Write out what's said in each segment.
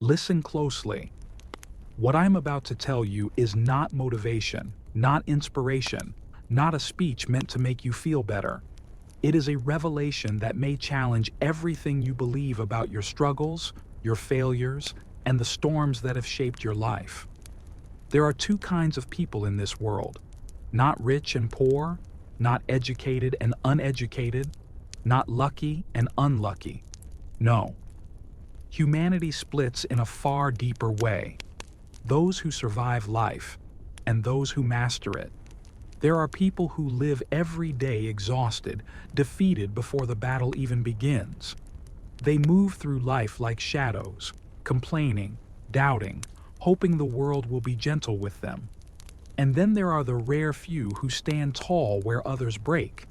Listen closely. What I'm about to tell you is not motivation, not inspiration, not a speech meant to make you feel better. It is a revelation that may challenge everything you believe about your struggles, your failures, and the storms that have shaped your life. There are two kinds of people in this world: not rich and poor, not educated and uneducated, not lucky and unlucky. No. Humanity splits in a far deeper way: those who survive life and those who master it. There are people who live every day exhausted, defeated before the battle even begins. They move through life like shadows, complaining, doubting, hoping the world will be gentle with them. And then there are the rare few who stand tall where others break.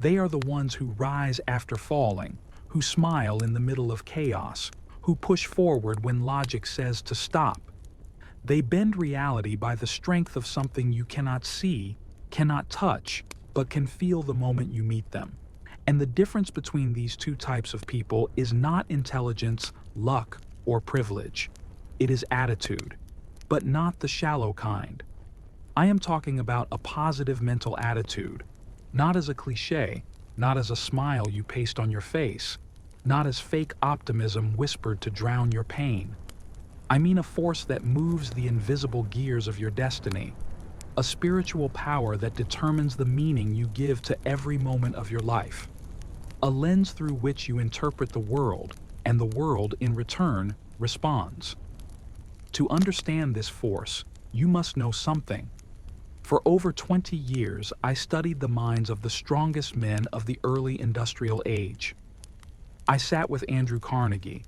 They are the ones who rise after falling, who smile in the middle of chaos, who push forward when logic says to stop. They bend reality by the strength of something you cannot see, cannot touch, but can feel the moment you meet them. And the difference between these two types of people is not intelligence, luck, or privilege. It is attitude, but not the shallow kind. I am talking about a positive mental attitude, not as a cliche, not as a smile you paste on your face, not as fake optimism whispered to drown your pain. I mean a force that moves the invisible gears of your destiny, a spiritual power that determines the meaning you give to every moment of your life, a lens through which you interpret the world, and the world, in return, responds. To understand this force, you must know something. For over 20 years, I studied the minds of the strongest men of the early industrial age. I sat with Andrew Carnegie,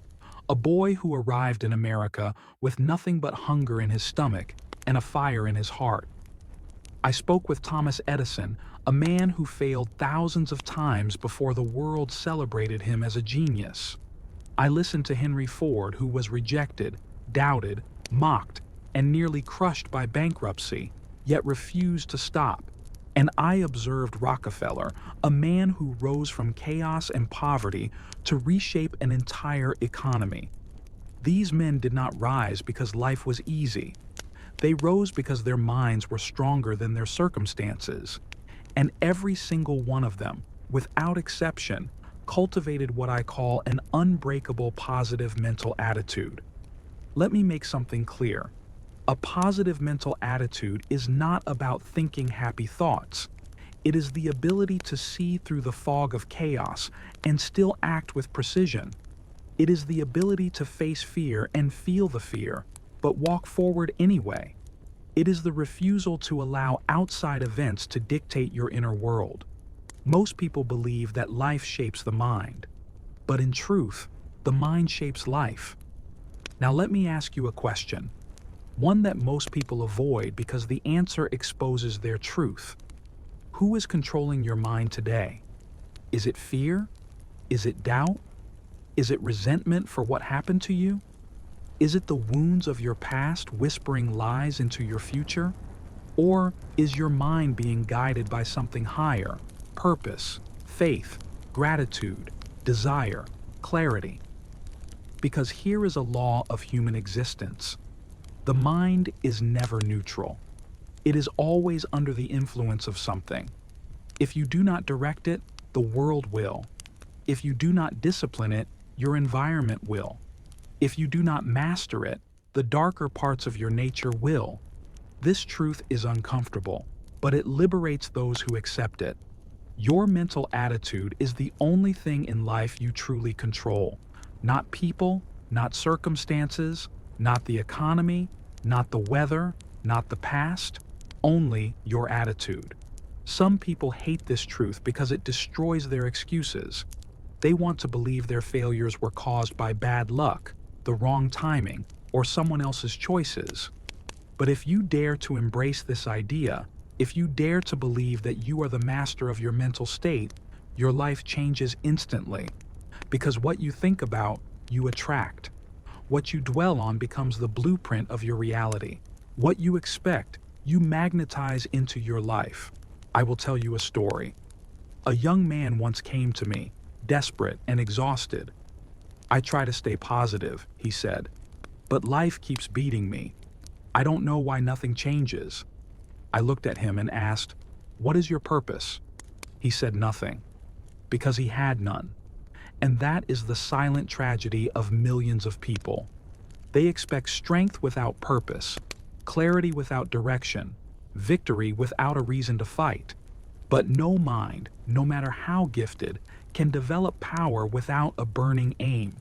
a boy who arrived in America with nothing but hunger in his stomach and a fire in his heart. I spoke with Thomas Edison, a man who failed thousands of times before the world celebrated him as a genius. I listened to Henry Ford, who was rejected, doubted, mocked, and nearly crushed by bankruptcy, yet refused to stop. And I observed Rockefeller, a man who rose from chaos and poverty to reshape an entire economy. These men did not rise because life was easy. They rose because their minds were stronger than their circumstances. And every single one of them, without exception, cultivated what I call an unbreakable positive mental attitude. Let me make something clear. A positive mental attitude is not about thinking happy thoughts. It is the ability to see through the fog of chaos and still act with precision. It is the ability to face fear and feel the fear, but walk forward anyway. It is the refusal to allow outside events to dictate your inner world. Most people believe that life shapes the mind, but in truth, the mind shapes life. Now let me ask you a question, one that most people avoid because the answer exposes their truth. Who is controlling your mind today? Is it fear? Is it doubt? Is it resentment for what happened to you? Is it the wounds of your past whispering lies into your future? Or is your mind being guided by something higher, purpose, faith, gratitude, desire, clarity? Because here is a law of human existence. The mind is never neutral. It is always under the influence of something. If you do not direct it, the world will. If you do not discipline it, your environment will. If you do not master it, the darker parts of your nature will. This truth is uncomfortable, but it liberates those who accept it. Your mental attitude is the only thing in life you truly control. Not people, not circumstances, not the economy, not the weather, not the past, only your attitude. Some people hate this truth because it destroys their excuses. They want to believe their failures were caused by bad luck, the wrong timing, or someone else's choices. But if you dare to embrace this idea, if you dare to believe that you are the master of your mental state, your life changes instantly. Because what you think about, you attract. What you dwell on becomes the blueprint of your reality. What you expect, you magnetize into your life. I will tell you a story. A young man once came to me, desperate and exhausted. "I try to stay positive," he said. But life keeps beating me. I don't know why nothing changes. I looked at him and asked, "What is your purpose?" He said nothing, because he had none. And that is the silent tragedy of millions of people. They expect strength without purpose, clarity without direction, victory without a reason to fight. But no mind, no matter how gifted, can develop power without a burning aim.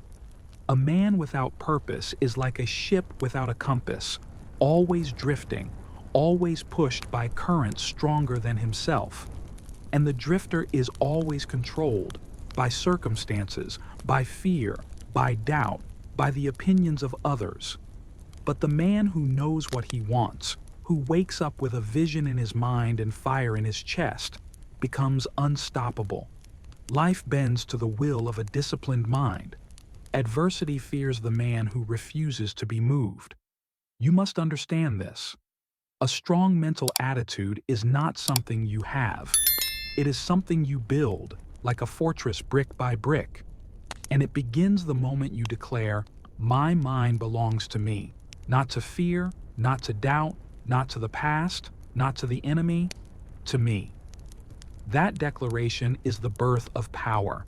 A man without purpose is like a ship without a compass, always drifting, always pushed by currents stronger than himself. And the drifter is always controlled by circumstances, by fear, by doubt, by the opinions of others. But the man who knows what he wants, who wakes up with a vision in his mind and fire in his chest, becomes unstoppable. Life bends to the will of a disciplined mind. Adversity fears the man who refuses to be moved. You must understand this. A strong mental attitude is not something you have. It is something you build, like a fortress brick by brick. And it begins the moment you declare, "My mind belongs to me," not to fear, not to doubt, not to the past, not to the enemy, to me. That declaration is the birth of power.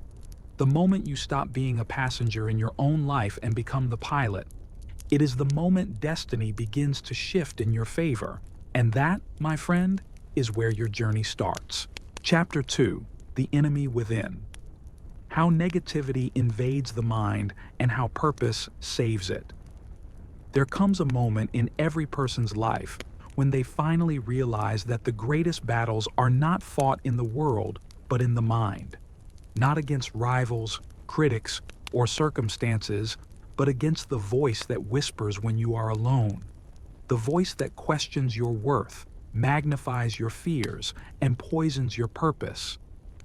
The moment you stop being a passenger in your own life and become the pilot, it is the moment destiny begins to shift in your favor. And that, my friend, is where your journey starts. Chapter 2: The Enemy Within. How negativity invades the mind and how purpose saves it. There comes a moment in every person's life when they finally realize that the greatest battles are not fought in the world, but in the mind. Not against rivals, critics, or circumstances, but against the voice that whispers when you are alone. The voice that questions your worth, magnifies your fears, and poisons your purpose.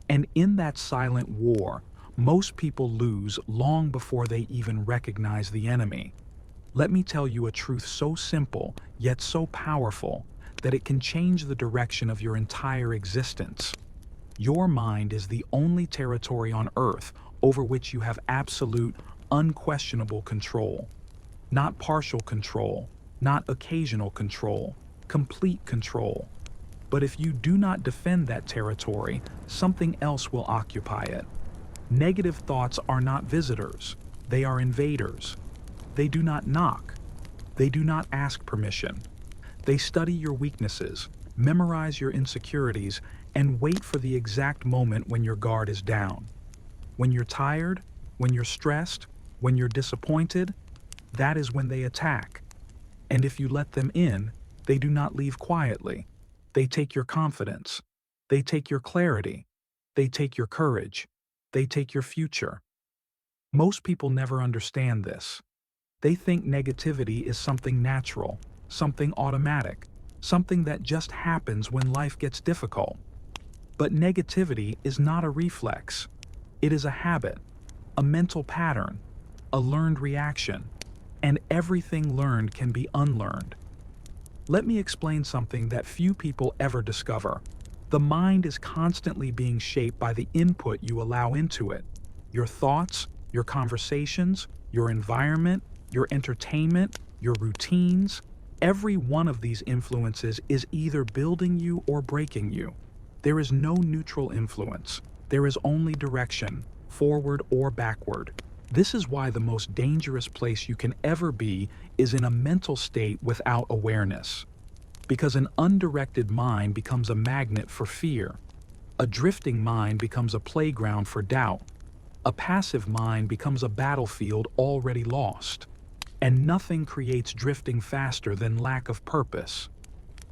And in that silent war, most people lose long before they even recognize the enemy. Let me tell you a truth so simple, yet so powerful, that it can change the direction of your entire existence. Your mind is the only territory on earth over which you have absolute, unquestionable control. Not partial control, not occasional control, complete control. But if you do not defend that territory, something else will occupy it. Negative thoughts are not visitors, they are invaders. They do not knock. They do not ask permission. They study your weaknesses, memorize your insecurities, and wait for the exact moment when your guard is down. When you're tired, when you're stressed, when you're disappointed, that is when they attack. And if you let them in, they do not leave quietly. They take your confidence. They take your clarity. They take your courage. They take your future. Most people never understand this. They think negativity is something natural, something automatic, something that just happens when life gets difficult. But negativity is not a reflex. It is a habit, a mental pattern, a learned reaction, and everything learned can be unlearned. Let me explain something that few people ever discover. The mind is constantly being shaped by the input you allow into it. Your thoughts, your conversations, your environment, your entertainment, your routines. Every one of these influences is either building you or breaking you. There is no neutral influence. There is only direction, forward or backward. This is why the most dangerous place you can ever be is in a mental state without awareness. Because an undirected mind becomes a magnet for fear. A drifting mind becomes a playground for doubt. A passive mind becomes a battlefield already lost. And nothing creates drifting faster than lack of purpose.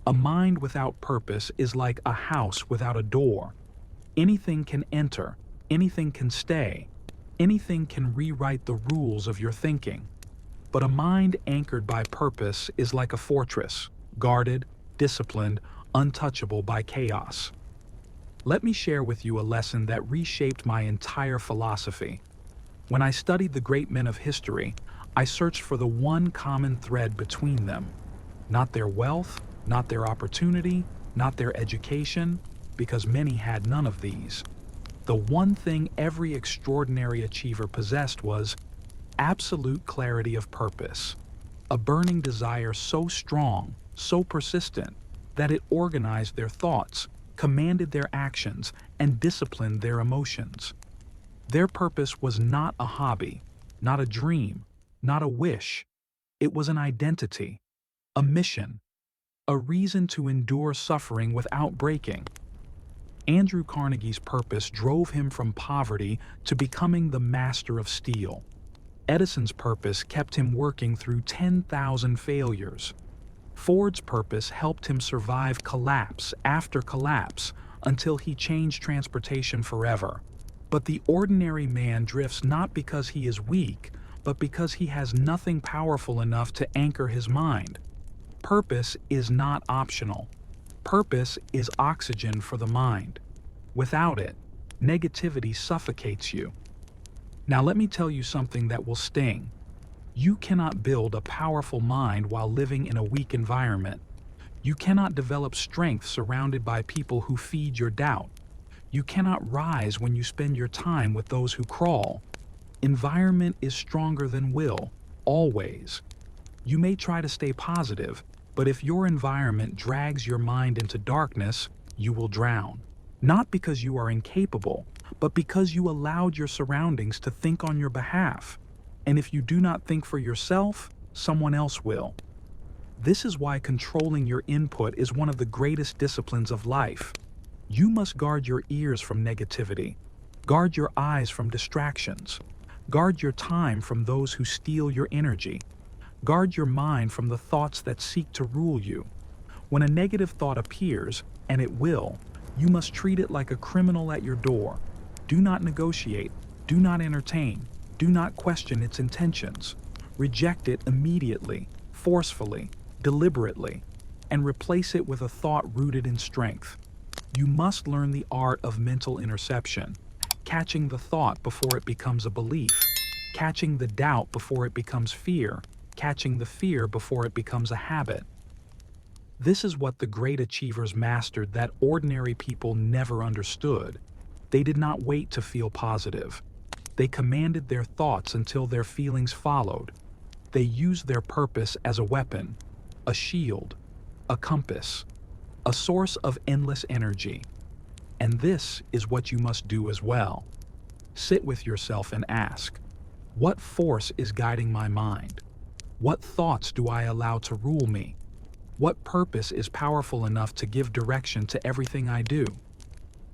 A mind without purpose is like a house without a door. Anything can enter, anything can stay, anything can rewrite the rules of your thinking. But a mind anchored by purpose is like a fortress, guarded, disciplined, untouchable by chaos. Let me share with you a lesson that reshaped my entire philosophy. When I studied the great men of history, I searched for the one common thread between them. Not their wealth, not their opportunity, not their education, because many had none of these. The one thing every extraordinary achiever possessed was absolute clarity of purpose. a burning desire so strong, so persistent, that it organized their thoughts, commanded their actions, and disciplined their emotions. Their purpose was not a hobby, not a dream, not a wish. It was an identity, a mission, a reason to endure suffering without breaking. Andrew Carnegie's purpose drove him from poverty to becoming the master of steel. Edison's purpose kept him working through 10,000 failures. Ford's purpose helped him survive collapse after collapse until he changed transportation forever. But the ordinary man drifts not because he is weak, but because he has nothing powerful enough to anchor his mind. Purpose is not optional. Purpose is oxygen for the mind. Without it, negativity suffocates you. Now let me tell you something that will sting. You cannot build a powerful mind while living in a weak environment. You cannot develop strength surrounded by people who feed your doubt. You cannot rise when you spend your time with those who crawl. Environment is stronger than will, always. You may try to stay positive, but if your environment drags your mind into darkness, you will drown. Not because you are incapable, but because you allowed your surroundings to think on your behalf. And if you do not think for yourself, someone else will. This is why controlling your input is one of the greatest disciplines of life. You must guard your ears from negativity, guard your eyes from distractions, guard your time from those who steal your energy, guard your mind from the thoughts that seek to rule you. When a negative thought appears, and it will, you must treat it like a criminal at your door. Do not negotiate, do not entertain, do not question its intentions. Reject it immediately, forcefully, deliberately, and replace it with a thought rooted in strength. You must learn the art of mental interception, catching the thought before it becomes a belief, catching the doubt before it becomes fear, catching the fear before it becomes a habit. This is what the great achievers mastered that ordinary people never understood. They did not wait to feel positive. They commanded their thoughts until their feelings followed. They used their purpose as a weapon, a shield, a compass, a source of endless energy. And this is what you must do as well. Sit with yourself and ask, what force is guiding my mind? What thoughts do I allow to rule me? What purpose is powerful enough to give direction to everything I do?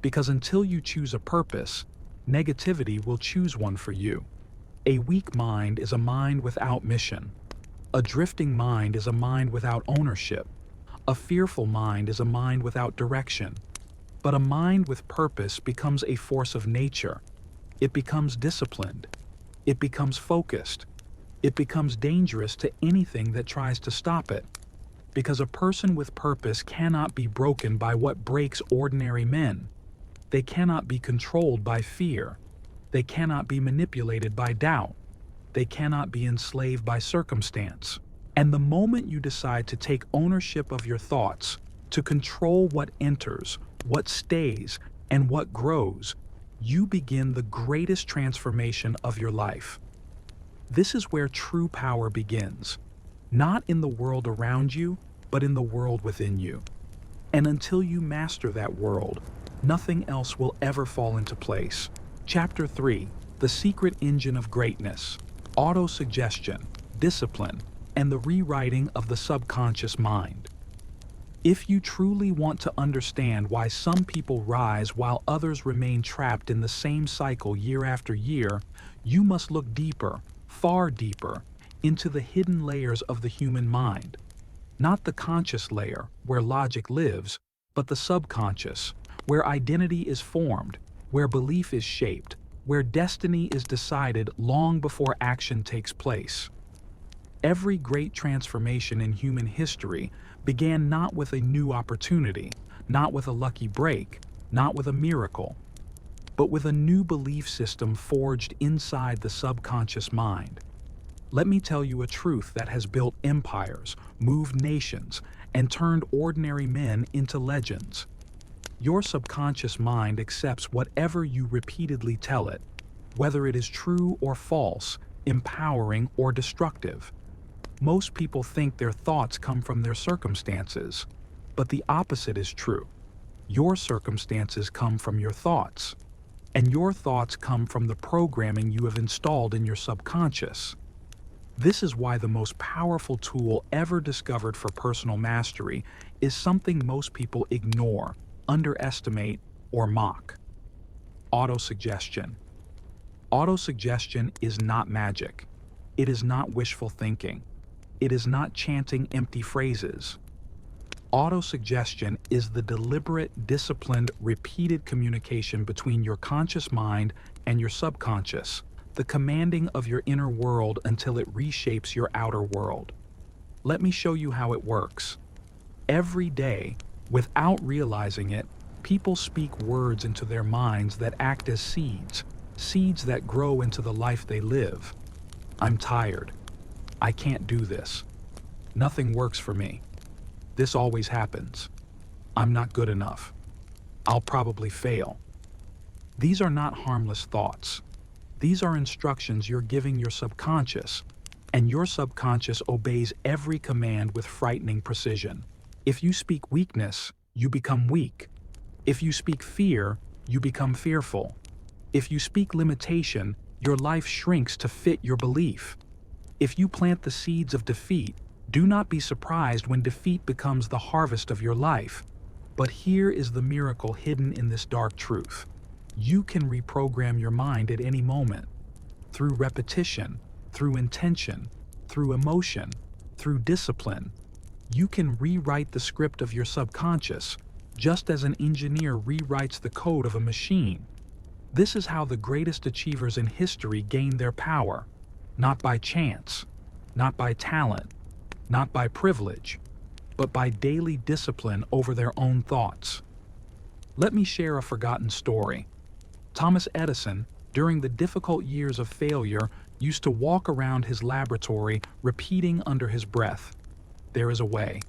Because until you choose a purpose, negativity will choose one for you. A weak mind is a mind without mission. A drifting mind is a mind without ownership. A fearful mind is a mind without direction. But a mind with purpose becomes a force of nature. It becomes disciplined. It becomes focused. It becomes dangerous to anything that tries to stop it. Because a person with purpose cannot be broken by what breaks ordinary men. They cannot be controlled by fear. They cannot be manipulated by doubt. They cannot be enslaved by circumstance. And the moment you decide to take ownership of your thoughts, to control what enters, what stays, and what grows, you begin the greatest transformation of your life. This is where true power begins, not in the world around you, but in the world within you. And until you master that world, nothing else will ever fall into place. Chapter 3, The Secret Engine of Greatness, Autosuggestion, Discipline, and the Rewriting of the Subconscious Mind. If you truly want to understand why some people rise while others remain trapped in the same cycle year after year, you must look deeper, far deeper, into the hidden layers of the human mind. Not the conscious layer, where logic lives, but the subconscious, where identity is formed, where belief is shaped, where destiny is decided long before action takes place. Every great transformation in human history began not with a new opportunity, not with a lucky break, not with a miracle, but with a new belief system forged inside the subconscious mind. Let me tell you a truth that has built empires, moved nations, and turned ordinary men into legends. Your subconscious mind accepts whatever you repeatedly tell it, whether it is true or false, empowering or destructive. Most people think their thoughts come from their circumstances, but the opposite is true. Your circumstances come from your thoughts, and your thoughts come from the programming you have installed in your subconscious. This is why the most powerful tool ever discovered for personal mastery is something most people ignore, underestimate, or mock. Autosuggestion. Autosuggestion is not magic. It is not wishful thinking. It is not chanting empty phrases. Autosuggestion is the deliberate, disciplined, repeated communication between your conscious mind and your subconscious, the commanding of your inner world until it reshapes your outer world. Let me show you how it works. Every day, without realizing it, people speak words into their minds that act as seeds, seeds that grow into the life they live. I'm tired. I can't do this. Nothing works for me. This always happens. I'm not good enough. I'll probably fail. These are not harmless thoughts. These are instructions you're giving your subconscious, and your subconscious obeys every command with frightening precision. If you speak weakness, you become weak. If you speak fear, you become fearful. If you speak limitation, your life shrinks to fit your belief. If you plant the seeds of defeat, do not be surprised when defeat becomes the harvest of your life. But here is the miracle hidden in this dark truth. You can reprogram your mind at any moment. Through repetition, through intention, through emotion, through discipline. You can rewrite the script of your subconscious, just as an engineer rewrites the code of a machine. This is how the greatest achievers in history gained their power. Not by chance, not by talent, not by privilege, but by daily discipline over their own thoughts. Let me share a forgotten story. Thomas Edison, during the difficult years of failure, used to walk around his laboratory repeating under his breath, "There is a way.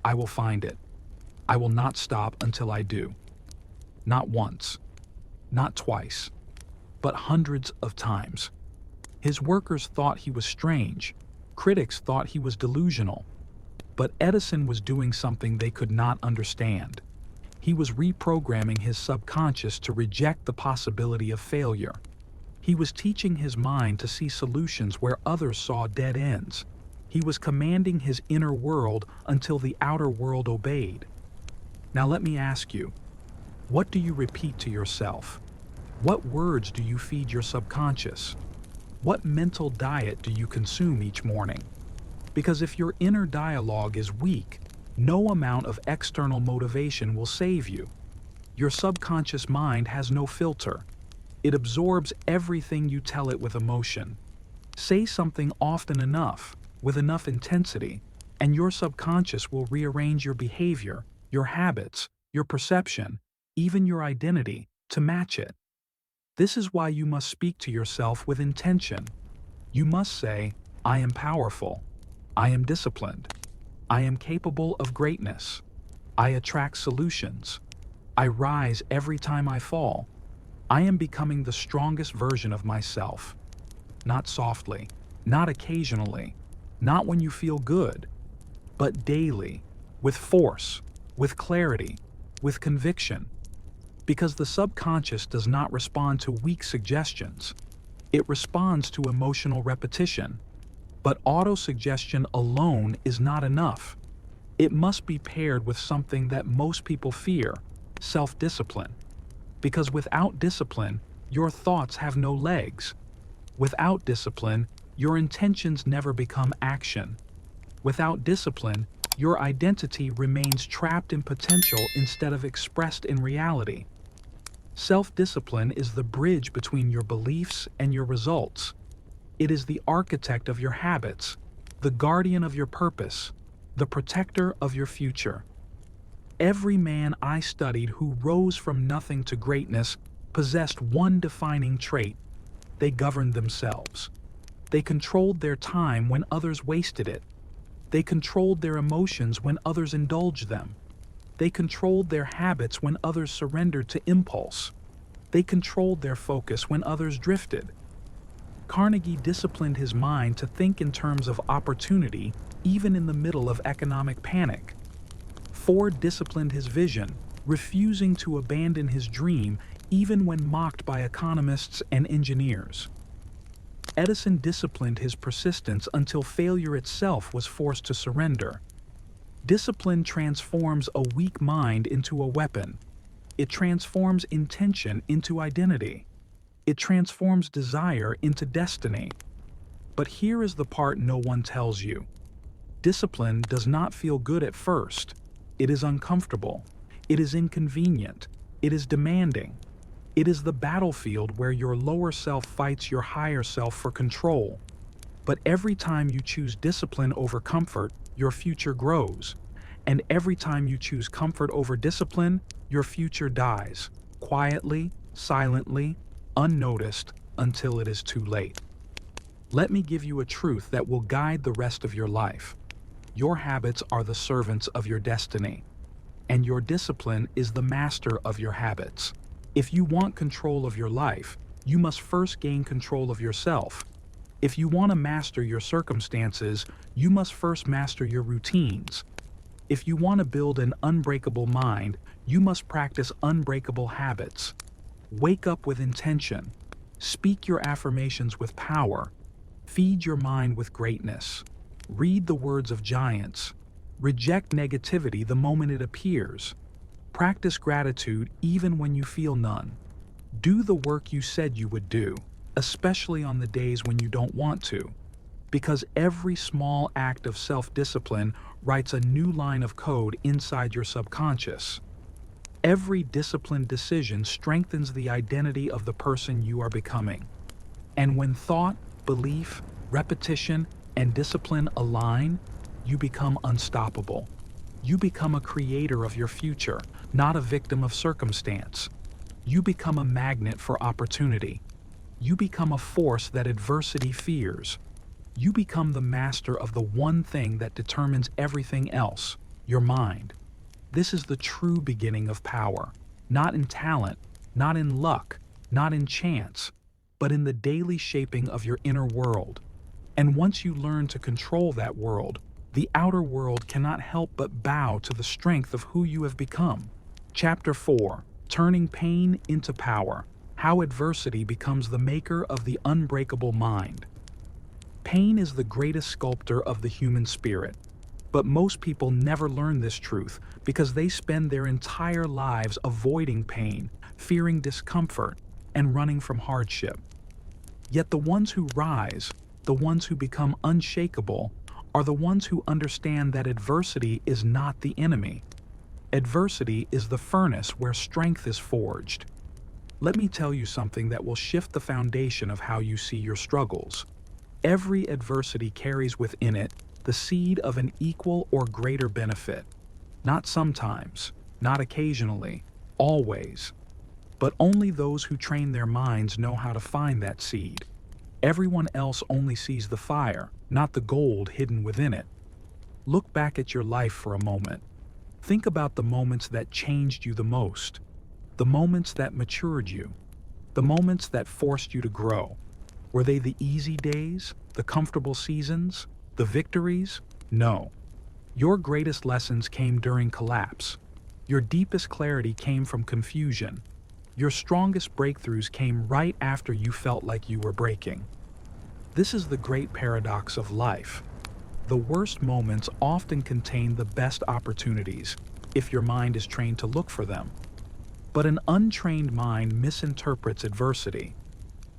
I will find it. I will not stop until I do." Not once, not twice, but hundreds of times. His workers thought he was strange. Critics thought he was delusional. But Edison was doing something they could not understand. He was reprogramming his subconscious to reject the possibility of failure. He was teaching his mind to see solutions where others saw dead ends. He was commanding his inner world until the outer world obeyed. Now let me ask you, what do you repeat to yourself? What words do you feed your subconscious? What mental diet do you consume each morning? Because if your inner dialogue is weak, no amount of external motivation will save you. Your subconscious mind has no filter. It absorbs everything you tell it with emotion. Say something often enough, with enough intensity, and your subconscious will rearrange your behavior, your habits, your perception, even your identity, to match it. This is why you must speak to yourself with intention. You must say, "I am powerful. I am disciplined. I am capable of greatness. I attract solutions. I rise every time I fall. I am becoming the strongest version of myself." Not softly, not occasionally, not when you feel good, but daily, with force, with clarity, with conviction. Because the subconscious does not respond to weak suggestions. It responds to emotional repetition. But autosuggestion alone is not enough. It must be paired with something that most people fear, self-discipline. Because without discipline, your thoughts have no legs. Without discipline, your intentions never become action. Without discipline, your identity remains trapped in potential instead of expressed in reality. Self-discipline is the bridge between your beliefs and your results. It is the architect of your habits, the guardian of your purpose, the protector of your future. Every man I studied who rose from nothing to greatness possessed one defining trait: they governed themselves. They controlled their time when others wasted it. They controlled their emotions when others indulged them. They controlled their habits when others surrendered to impulse. They controlled their focus when others drifted. Carnegie disciplined his mind to think in terms of opportunity even in the middle of economic panic. Ford disciplined his vision, refusing to abandon his dream even when mocked by economists and engineers. Edison disciplined his persistence until failure itself was forced to surrender. Discipline transforms a weak mind into a weapon. It transforms intention into identity. It transforms desire into destiny. But here is the part no one tells you. Discipline does not feel good at first. It is uncomfortable. It is inconvenient. It is demanding. It is the battlefield where your lower self fights your higher self for control. But every time you choose discipline over comfort, your future grows. And every time you choose comfort over discipline, your future dies, quietly, silently, unnoticed, until it is too late. Let me give you a truth that will guide the rest of your life. Your habits are the servants of your destiny, and your discipline is the master of your habits. If you want control of your life, you must first gain control of yourself. If you want to master your circumstances, you must first master your routines. If you want to build an unbreakable mind, you must practice unbreakable habits. Wake up with intention. Speak your affirmations with power. Feed your mind with greatness. Read the words of giants. Reject negativity the moment it appears. Practice gratitude even when you feel none. Do the work you said you would do, especially on the days when you don't want to, because every small act of self-discipline writes a new line of code inside your subconscious. Every disciplined decision strengthens the identity of the person you are becoming. And when thought, belief, repetition, and discipline align, you become unstoppable. You become a creator of your future, not a victim of circumstance. You become a magnet for opportunity. You become a force that adversity fears. You become the master of the one thing that determines everything else, your mind. This is the true beginning of power, not in talent, not in luck, not in chance, but in the daily shaping of your inner world. And once you learn to control that world, the outer world cannot help but bow to the strength of who you have become. Chapter 4: Turning Pain into Power. How Adversity Becomes the Maker of the Unbreakable Mind. Pain is the greatest sculptor of the human spirit. But most people never learn this truth because they spend their entire lives avoiding pain, fearing discomfort, and running from hardship. Yet the ones who rise, the ones who become unshakable, are the ones who understand that adversity is not the enemy. Adversity is the furnace where strength is forged. Let me tell you something that will shift the foundation of how you see your struggles. Every adversity carries within it the seed of an equal or greater benefit. Not sometimes, not occasionally, always. But only those who train their minds know how to find that seed. Everyone else only sees the fire, not the gold hidden within it. Look back at your life for a moment. Think about the moments that changed you the most, the moments that matured you, the moments that forced you to grow. Were they the easy days, the comfortable seasons, the victories? No. Your greatest lessons came during collapse. Your deepest clarity came from confusion. Your strongest breakthroughs came right after you felt like you were breaking. This is the great paradox of life. The worst moments often contain the best opportunities, if your mind is trained to look for them. But an untrained mind misinterprets adversity.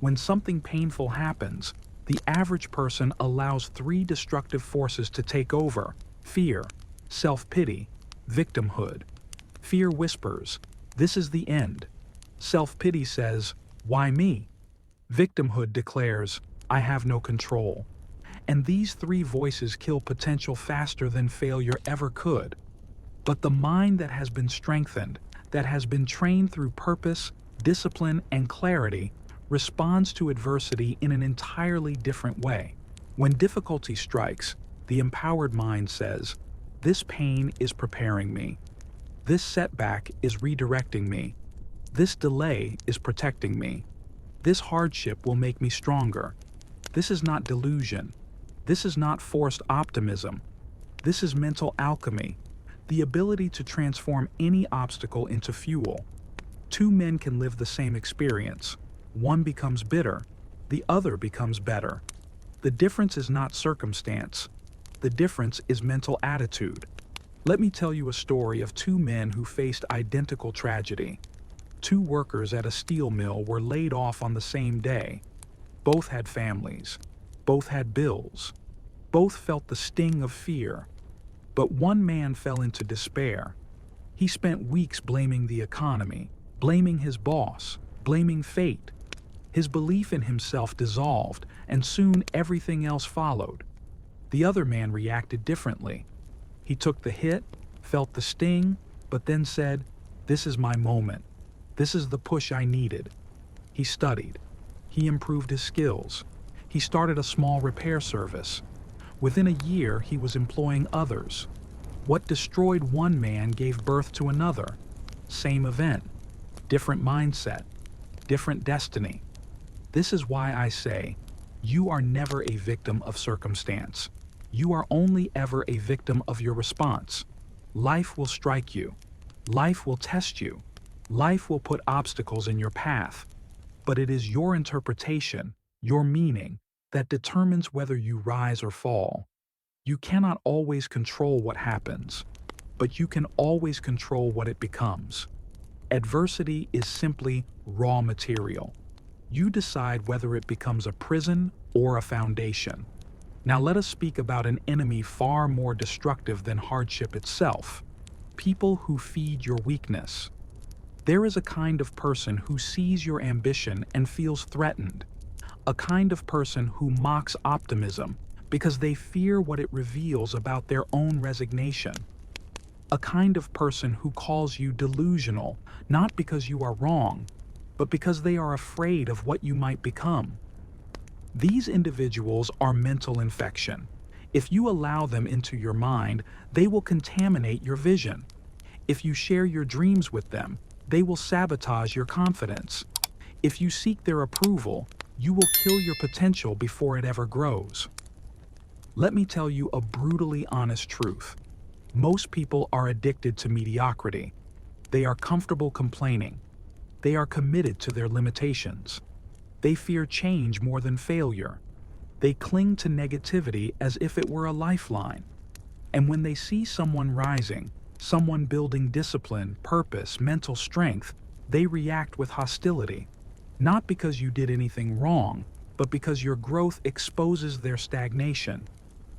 When something painful happens, the average person allows 3 destructive forces to take over: fear, self-pity, victimhood. Fear whispers, "This is the end." Self-pity says, "Why me?" Victimhood declares, "I have no control." And these 3 voices kill potential faster than failure ever could. But the mind that has been strengthened, that has been trained through purpose, discipline, and clarity, responds to adversity in an entirely different way. When difficulty strikes, the empowered mind says, "This pain is preparing me. This setback is redirecting me. This delay is protecting me. This hardship will make me stronger. This is not delusion. This is not forced optimism. This is mental alchemy, the ability to transform any obstacle into fuel. Two men can live the same experience. One becomes bitter, the other becomes better. The difference is not circumstance. The difference is mental attitude. Let me tell you a story of two men who faced identical tragedy. Two workers at a steel mill were laid off on the same day. Both had families. Both had bills. Both felt the sting of fear. But one man fell into despair. He spent weeks blaming the economy, blaming his boss, blaming fate. His belief in himself dissolved, and soon everything else followed. The other man reacted differently. He took the hit, felt the sting, but then said, "This is my moment. This is the push I needed." He studied. He improved his skills. He started a small repair service. Within a year, he was employing others. What destroyed one man gave birth to another. Same event, different mindset, different destiny. This is why I say, you are never a victim of circumstance. You are only ever a victim of your response. Life will strike you. Life will test you. Life will put obstacles in your path. But it is your interpretation, your meaning, that determines whether you rise or fall. You cannot always control what happens, but you can always control what it becomes. Adversity is simply raw material. You decide whether it becomes a prison or a foundation. Now let us speak about an enemy far more destructive than hardship itself. People who feed your weakness. There is a kind of person who sees your ambition and feels threatened. A kind of person who mocks optimism because they fear what it reveals about their own resignation. A kind of person who calls you delusional, not because you are wrong, but because they are afraid of what you might become. These individuals are mental infection. If you allow them into your mind, they will contaminate your vision. If you share your dreams with them, they will sabotage your confidence. If you seek their approval, you will kill your potential before it ever grows. Let me tell you a brutally honest truth. Most people are addicted to mediocrity. They are comfortable complaining. They are committed to their limitations. They fear change more than failure. They cling to negativity as if it were a lifeline. And when they see someone rising, someone building discipline, purpose, mental strength, they react with hostility. Not because you did anything wrong, but because your growth exposes their stagnation.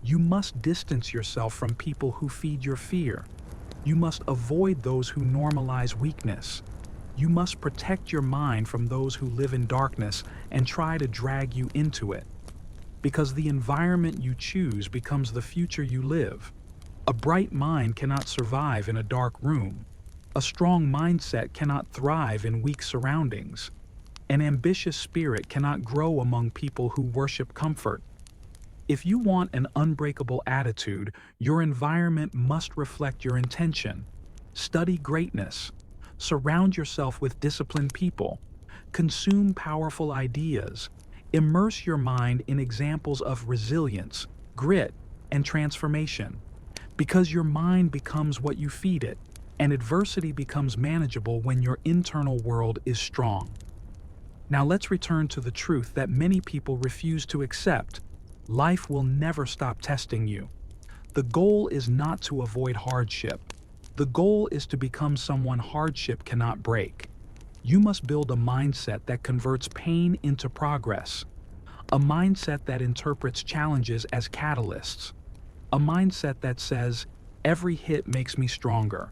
You must distance yourself from people who feed your fear. You must avoid those who normalize weakness. You must protect your mind from those who live in darkness and try to drag you into it. Because the environment you choose becomes the future you live. A bright mind cannot survive in a dark room. A strong mindset cannot thrive in weak surroundings. An ambitious spirit cannot grow among people who worship comfort. If you want an unbreakable attitude, your environment must reflect your intention. Study greatness. Surround yourself with disciplined people. Consume powerful ideas. Immerse your mind in examples of resilience, grit, and transformation. Because your mind becomes what you feed it, and adversity becomes manageable when your internal world is strong. Now let's return to the truth that many people refuse to accept. Life will never stop testing you. The goal is not to avoid hardship. The goal is to become someone hardship cannot break. You must build a mindset that converts pain into progress. A mindset that interprets challenges as catalysts. A mindset that says, every hit makes me stronger.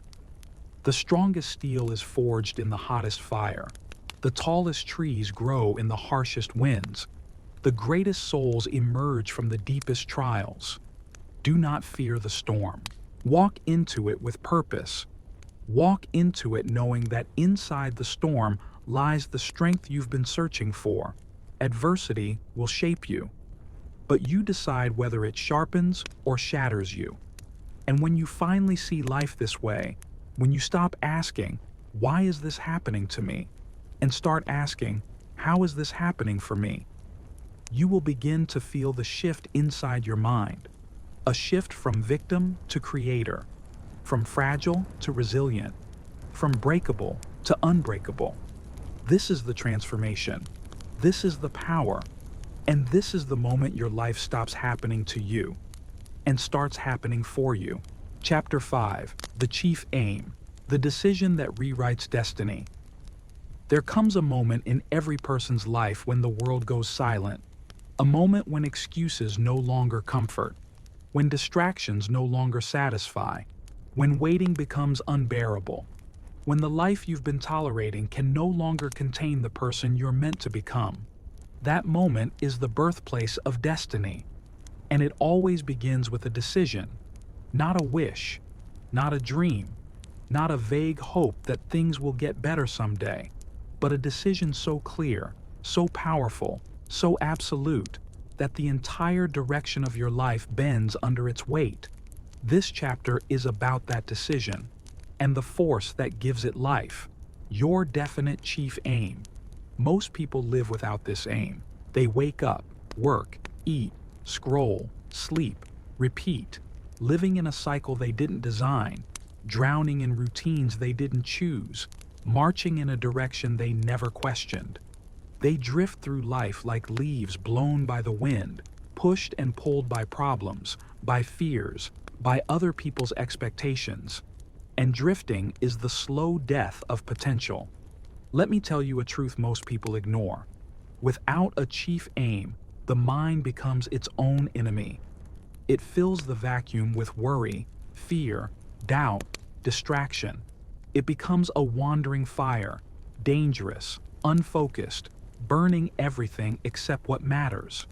The strongest steel is forged in the hottest fire. The tallest trees grow in the harshest winds. The greatest souls emerge from the deepest trials. Do not fear the storm. Walk into it with purpose. Walk into it knowing that inside the storm lies the strength you've been searching for. Adversity will shape you, but you decide whether it sharpens or shatters you. And when you finally see life this way, when you stop asking, why is this happening to me? And start asking, how is this happening for me? you will begin to feel the shift inside your mind. A shift from victim to creator, from fragile to resilient, from breakable to unbreakable. This is the transformation. This is the power. And this is the moment your life stops happening to you and starts happening for you. Chapter 5, The Chief Aim, the decision that rewrites destiny. There comes a moment in every person's life when the world goes silent, a moment when excuses no longer comfort, when distractions no longer satisfy, when waiting becomes unbearable, when the life you've been tolerating can no longer contain the person you're meant to become. That moment is the birthplace of destiny, and it always begins with a decision, not a wish, not a dream, not a vague hope that things will get better someday, but a decision so clear, so powerful, so absolute, that the entire direction of your life bends under its weight. This chapter is about that decision, and the force that gives it life, your definite chief aim. Most people live without this aim. They wake up, work, eat, scroll, sleep, repeat, living in a cycle they didn't design, drowning in routines they didn't choose, marching in a direction they never questioned. They drift through life like leaves blown by the wind, pushed and pulled by problems, by fears, by other people's expectations. And drifting is the slow death of potential. Let me tell you a truth most people ignore. Without a chief aim, the mind becomes its own enemy. It fills the vacuum with worry, fear, doubt, distraction. It becomes a wandering fire, dangerous, unfocused, burning everything except what matters.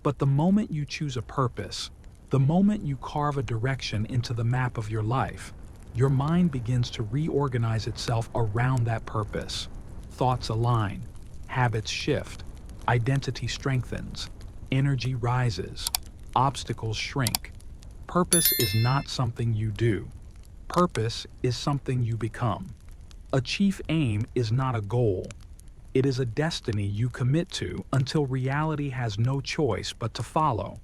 But the moment you choose a purpose, the moment you carve a direction into the map of your life, your mind begins to reorganize itself around that purpose. Thoughts align, habits shift, identity strengthens, energy rises, obstacles shrink. Purpose is not something you do. Purpose is something you become. A chief aim is not a goal. It is a destiny you commit to until reality has no choice but to follow.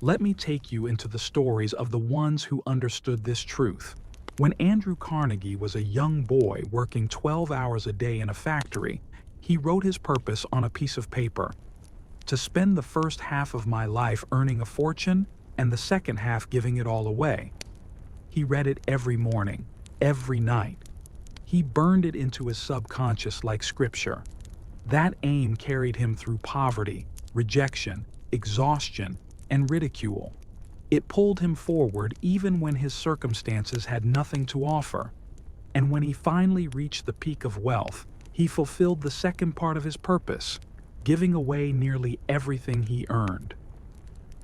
Let me take you into the stories of the ones who understood this truth. When Andrew Carnegie was a young boy working 12 hours a day in a factory, he wrote his purpose on a piece of paper. To spend the first half of my life earning a fortune and the second half giving it all away. He read it every morning, every night. He burned it into his subconscious like scripture. That aim carried him through poverty, rejection, exhaustion, and ridicule. It pulled him forward even when his circumstances had nothing to offer. And when he finally reached the peak of wealth, he fulfilled the second part of his purpose, giving away nearly everything he earned.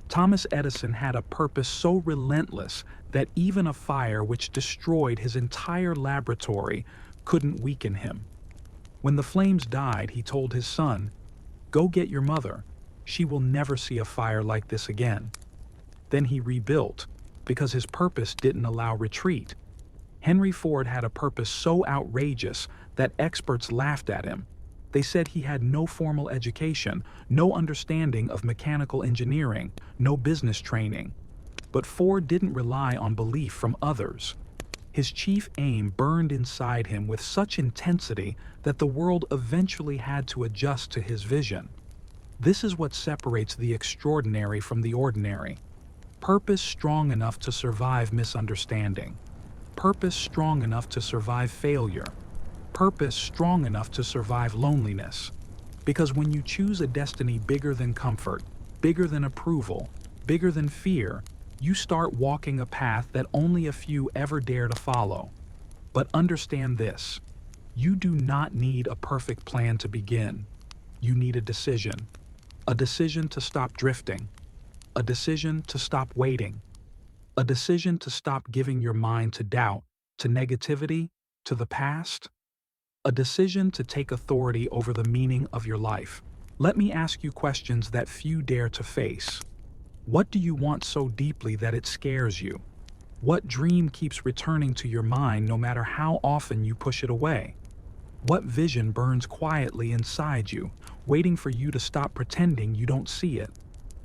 Thomas Edison had a purpose so relentless that even a fire which destroyed his entire laboratory couldn't weaken him. When the flames died, he told his son, "Go get your mother. She will never see a fire like this again." Then he rebuilt, because his purpose didn't allow retreat. Henry Ford had a purpose so outrageous that experts laughed at him. They said he had no formal education, no understanding of mechanical engineering, no business training. But Ford didn't rely on belief from others. His chief aim burned inside him with such intensity that the world eventually had to adjust to his vision. This is what separates the extraordinary from the ordinary. Purpose strong enough to survive misunderstanding. Purpose strong enough to survive failure. Purpose strong enough to survive loneliness. Because when you choose a destiny bigger than comfort, bigger than approval, bigger than fear, you start walking a path that only a few ever dare to follow. But understand this, you do not need a perfect plan to begin. You need a decision to stop drifting, a decision to stop waiting, a decision to stop giving your mind to doubt, to negativity, to the past, a decision to take authority over the meaning of your life. Let me ask you questions that few dare to face. What do you want so deeply that it scares you? What dream keeps returning to your mind no matter how often you push it away? What vision burns quietly inside you, waiting for you to stop pretending you don't see it?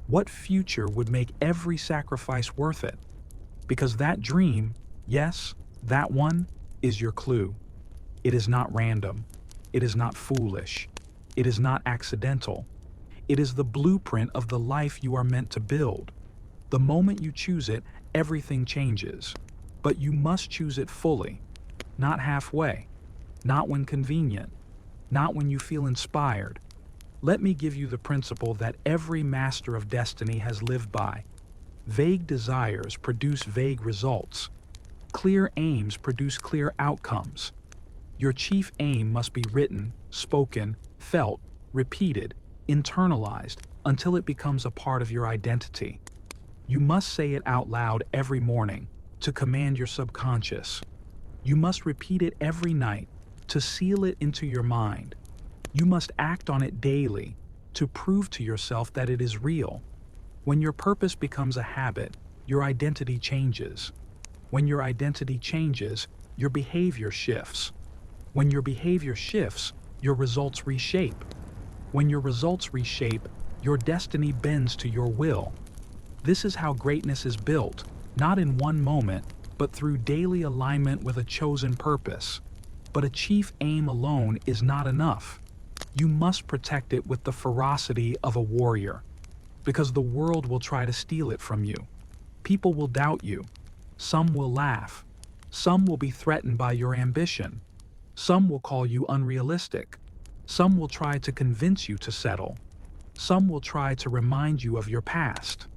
What future would make every sacrifice worth it? Because that dream, yes, that one, is your clue. It is not random. It is not foolish. It is not accidental. It is the blueprint of the life you are meant to build. The moment you choose it, everything changes. But you must choose it fully, not halfway, not when convenient, not when you feel inspired. Let me give you the principle that every master of destiny has lived by. Vague desires produce vague results. Clear aims produce clear outcomes. Your chief aim must be written, spoken, felt, repeated, internalized until it becomes a part of your identity. You must say it out loud every morning to command your subconscious. You must repeat it every night to seal it into your mind. You must act on it daily to prove to yourself that it is real. When your purpose becomes a habit, your identity changes. When your identity changes, your behavior shifts. When your behavior shifts, your results reshape. When your results reshape, your destiny bends to your will. This is how greatness is built, not in one moment, but through daily alignment with a chosen purpose. But a chief aim alone is not enough. You must protect it with the ferocity of a warrior, because the world will try to steal it from you. People will doubt you. Some will laugh. Some will be threatened by your ambition. Some will call you unrealistic. Some will try to convince you to settle. Some will try to remind you of your past.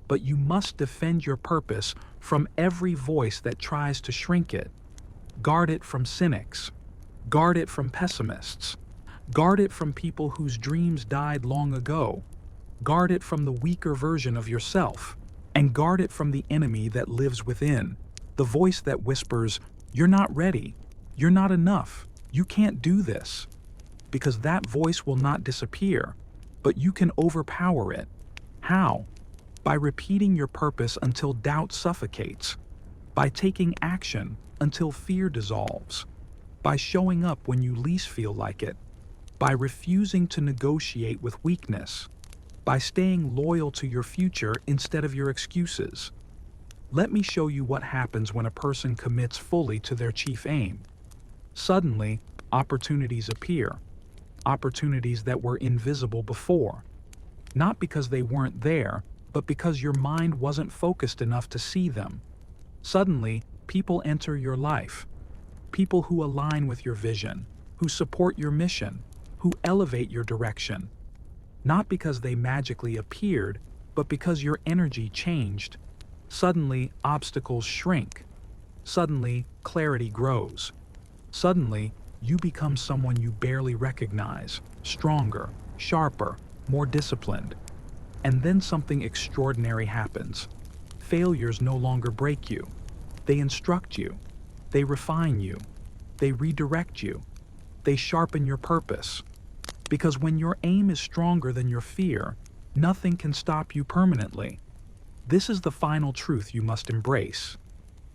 But you must defend your purpose from every voice that tries to shrink it. Guard it from cynics. Guard it from pessimists. Guard it from people whose dreams died long ago. Guard it from the weaker version of yourself. And guard it from the enemy that lives within, the voice that whispers, "You're not ready. You're not enough. You can't do this." Because that voice will not disappear, but you can overpower it. How? By repeating your purpose until doubt suffocates. By taking action until fear dissolves. By showing up when you least feel like it. By refusing to negotiate with weakness. By staying loyal to your future instead of your excuses. Let me show you what happens when a person commits fully to their chief aim. Suddenly, opportunities appear. Opportunities that were invisible before. Not because they weren't there, but because your mind wasn't focused enough to see them. Suddenly, people enter your life. People who align with your vision, who support your mission, who elevate your direction. Not because they magically appeared, but because your energy changed. Suddenly, obstacles shrink. Suddenly, clarity grows. Suddenly, you become someone you barely recognize, stronger, sharper, more disciplined. And then something extraordinary happens. Failures no longer break you. They instruct you. They refine you. They redirect you. They sharpen your purpose. Because when your aim is stronger than your fear, nothing can stop you permanently. This is the final truth you must embrace.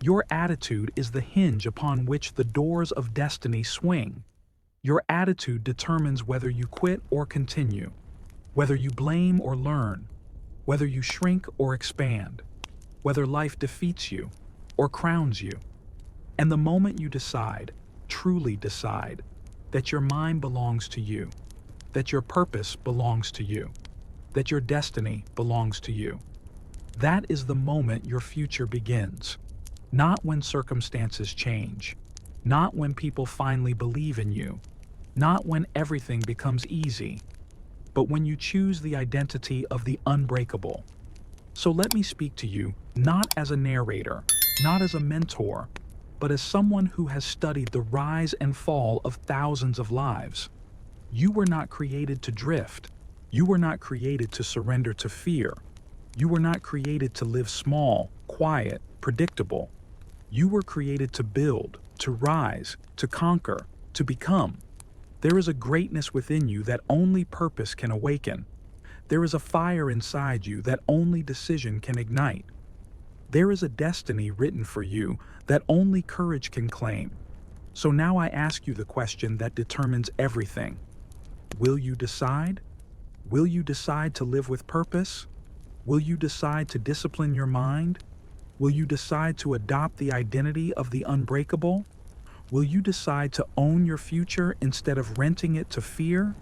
Your attitude is the hinge upon which the doors of destiny swing. Your attitude determines whether you quit or continue, whether you blame or learn, whether you shrink or expand, whether life defeats you or crowns you. And the moment you decide, truly decide, that your mind belongs to you, that your purpose belongs to you, that your destiny belongs to you, that is the moment your future begins. Not when circumstances change, not when people finally believe in you, not when everything becomes easy, but when you choose the identity of the unbreakable. So let me speak to you not as a narrator, not as a mentor, but as someone who has studied the rise and fall of thousands of lives. You were not created to drift. You were not created to surrender to fear. You were not created to live small, quiet, predictable. You were created to build, to rise, to conquer, to become. There is a greatness within you that only purpose can awaken. There is a fire inside you that only decision can ignite. There is a destiny written for you that only courage can claim. So now I ask you the question that determines everything. Will you decide? Will you decide to live with purpose? Will you decide to discipline your mind? Will you decide to adopt the identity of the unbreakable? Will you decide to own your future instead of renting it to fear?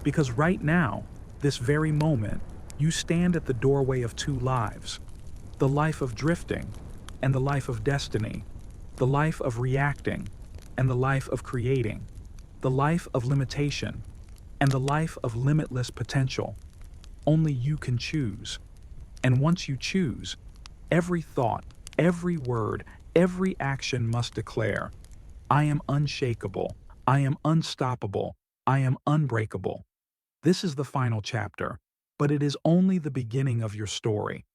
Because right now, this very moment, you stand at the doorway of two lives: the life of drifting and the life of destiny, the life of reacting and the life of creating, the life of limitation and the life of limitless potential. Only you can choose. And once you choose, every thought, every word, every action must declare, I am unshakable, I am unstoppable, I am unbreakable. This is the final chapter, but it is only the beginning of your story.